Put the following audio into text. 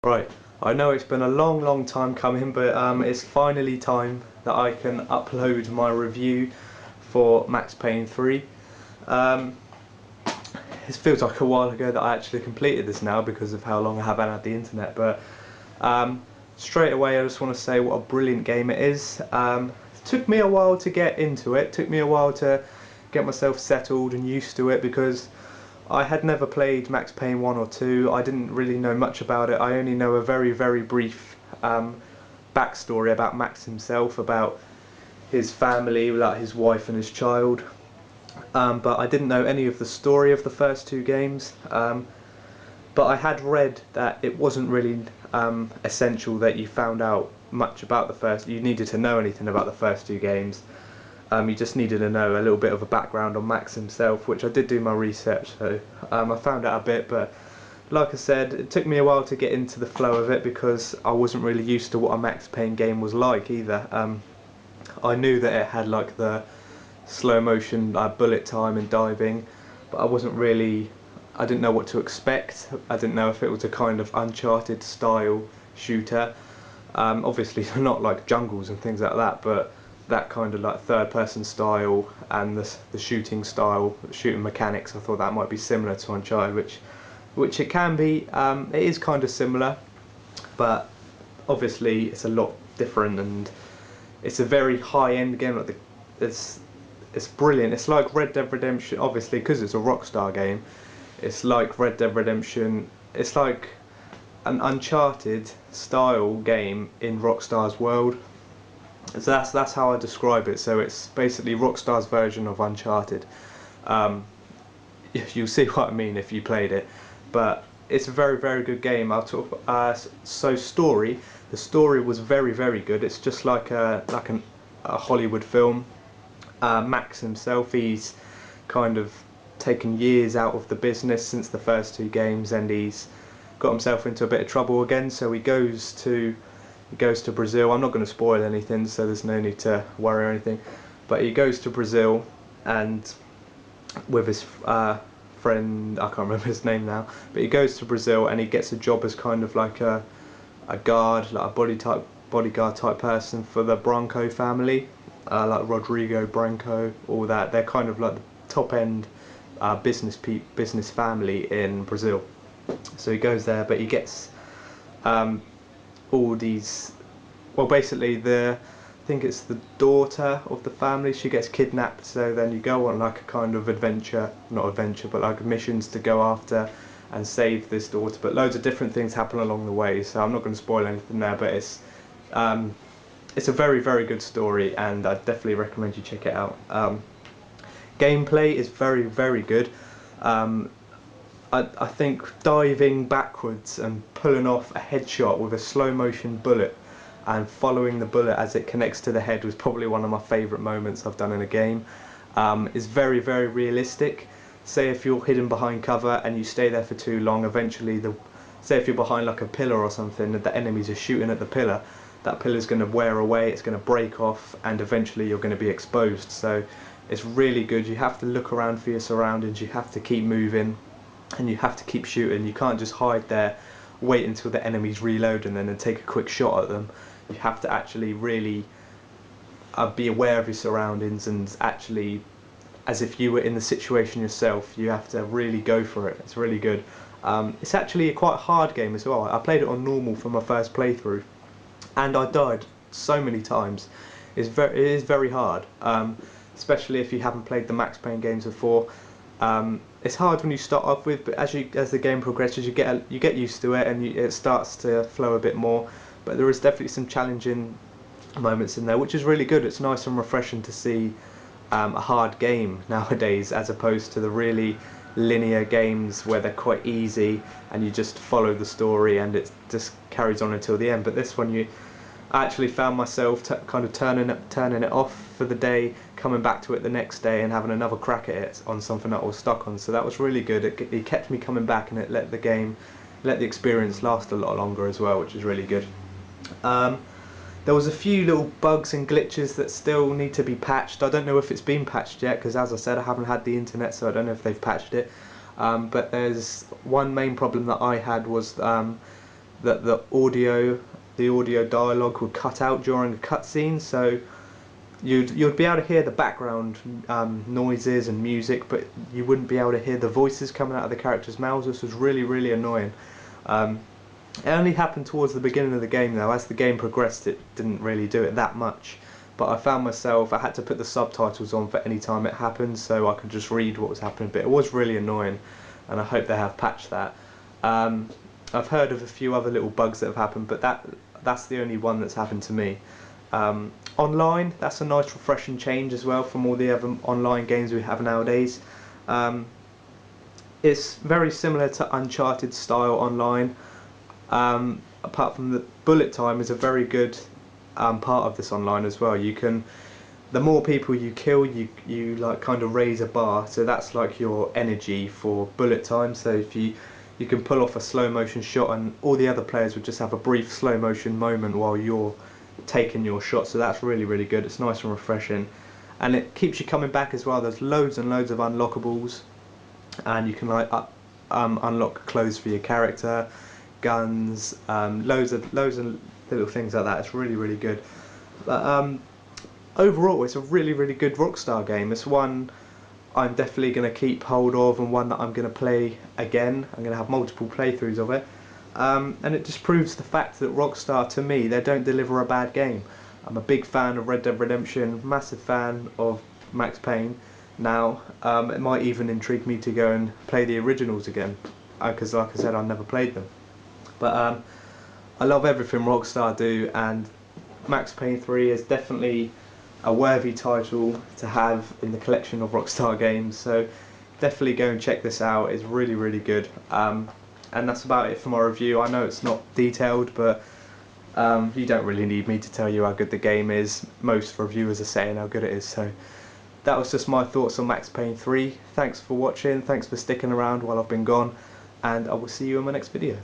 Right, I know it's been a long time coming, but it's finally time that I can upload my review for Max Payne 3. Um, it feels like a while ago that I actually completed this now because of how long I haven't had the internet, but um, straight away I just want to say what a brilliant game it is. It took me a while to get into it, took me a while to get myself settled and used to it because I had never played Max Payne 1 or 2, I didn't really know much about it. I only know a very brief backstory about Max himself, about his family, like his wife and his child. But I didn't know any of the story of the first two games. But I had read that it wasn't really essential that you found out much about the first, you needed to know anything about the first two games. You just needed to know a little bit of a background on Max himself, which I did do my research, so I found out a bit, but like I said, it took me a while to get into the flow of it because I wasn't really used to what a Max Payne game was like either. I knew that it had like the slow motion bullet time and diving, but I didn't know what to expect. I didn't know if it was a kind of Uncharted style shooter. Obviously not like jungles and things like that, but that kind of like third person style and the shooting style, shooting mechanics, I thought that might be similar to Uncharted, which it can be. It is kind of similar, but obviously it's a lot different, and it's a very high end game. Like it's brilliant. It's like Red Dead Redemption, obviously because it's a Rockstar game. It's like Red Dead Redemption. It's like an Uncharted style game in Rockstar's world. So that's how I describe it. So it's basically Rockstar's version of Uncharted. Um, you'll see what I mean if you played it. But it's a very good game. I'll talk. So the story was very good. It's just like a Hollywood film. Max himself, he's kind of taken years out of the business since the first two games, and he's got himself into a bit of trouble again. So he goes to Brazil. I'm not going to spoil anything, so there's no need to worry or anything. But he goes to Brazil, and with his friend, I can't remember his name now, but he goes to Brazil and he gets a job as kind of like a guard, like a bodyguard type person for the Branco family, like Rodrigo Branco, all that. They're kind of like the top end business family in Brazil. So he goes there, but he gets um, all these. Well, basically, I think it's the daughter of the family. She gets kidnapped, so then you go on like a kind of adventure, not adventure, but like missions to go after and save this daughter. But loads of different things happen along the way, so I'm not going to spoil anything there. But it's a very good story, and I definitely recommend you check it out. Gameplay is very good. Um, I think diving backwards and pulling off a headshot with a slow motion bullet and following the bullet as it connects to the head was probably one of my favourite moments I've done in a game. It's very realistic. Say if you're hidden behind cover and you stay there for too long, eventually say if you're behind like a pillar or something and the enemies are shooting at the pillar, that pillar's going to wear away, it's going to break off, and eventually you're going to be exposed. So it's really good. You have to look around for your surroundings, you have to keep moving, and you have to keep shooting. You can't just hide there, wait until the enemies reload and then take a quick shot at them. You have to actually really be aware of your surroundings, and actually, as if you were in the situation yourself, you have to really go for it. It's really good. It's actually a quite hard game as well. I played it on normal for my first playthrough, and I died so many times. It is very hard, especially if you haven't played the Max Payne games before. It's hard when you start off with, but as the game progresses, you get used to it, and it starts to flow a bit more. But there is definitely some challenging moments in there, which is really good. It's nice and refreshing to see a hard game nowadays, as opposed to the really linear games where they're quite easy and you just follow the story and it just carries on until the end. But this one, I actually found myself kind of turning it off for the day, coming back to it the next day and having another crack at it on something that I was stuck on. So that was really good. It kept me coming back, and it let the experience last a lot longer as well, which is really good. There was a few little bugs and glitches that still need to be patched. I don't know if it's been patched yet, because as I said, I haven't had the internet, so I don't know if they've patched it. But there's one main problem that I had was that the audio dialogue would cut out during a cutscene, so you'd be able to hear the background noises and music, but you wouldn't be able to hear the voices coming out of the characters' mouths. This was really annoying. It only happened towards the beginning of the game though. As the game progressed, it didn't really do it that much. But I found myself, I had to put the subtitles on for any time it happened so I could just read what was happening, but it was really annoying, and I hope they have patched that. I've heard of a few other little bugs that have happened, but that's the only one that's happened to me. Online, that's a nice refreshing change as well from all the other online games we have nowadays. It's very similar to Uncharted style online, apart from the bullet time is a very good part of this online as well. The more people you kill, you like kind of raise a bar, so that's like your energy for bullet time. So if you can pull off a slow motion shot, and all the other players would just have a brief slow motion moment while you're taking your shot, so that's really good. It's nice and refreshing, and it keeps you coming back as well. There's loads and loads of unlockables, and you can like unlock clothes for your character, guns, loads of little things like that. It's really good. But overall, it's a really good Rockstar game. It's one I'm definitely going to keep hold of, and one that I'm going to play again. I'm going to have multiple playthroughs of it. And it just proves the fact that Rockstar, to me, they don't deliver a bad game. I'm a big fan of Red Dead Redemption, massive fan of Max Payne. Now, it might even intrigue me to go and play the originals again, because like I said, I've never played them. But I love everything Rockstar do, and Max Payne 3 is definitely a worthy title to have in the collection of Rockstar games, so definitely go and check this out. It's really good. And that's about it for my review. I know it's not detailed, but you don't really need me to tell you how good the game is. Most reviewers are saying how good it is, so that was just my thoughts on Max Payne 3. Thanks for watching, thanks for sticking around while I've been gone, and I will see you in my next video.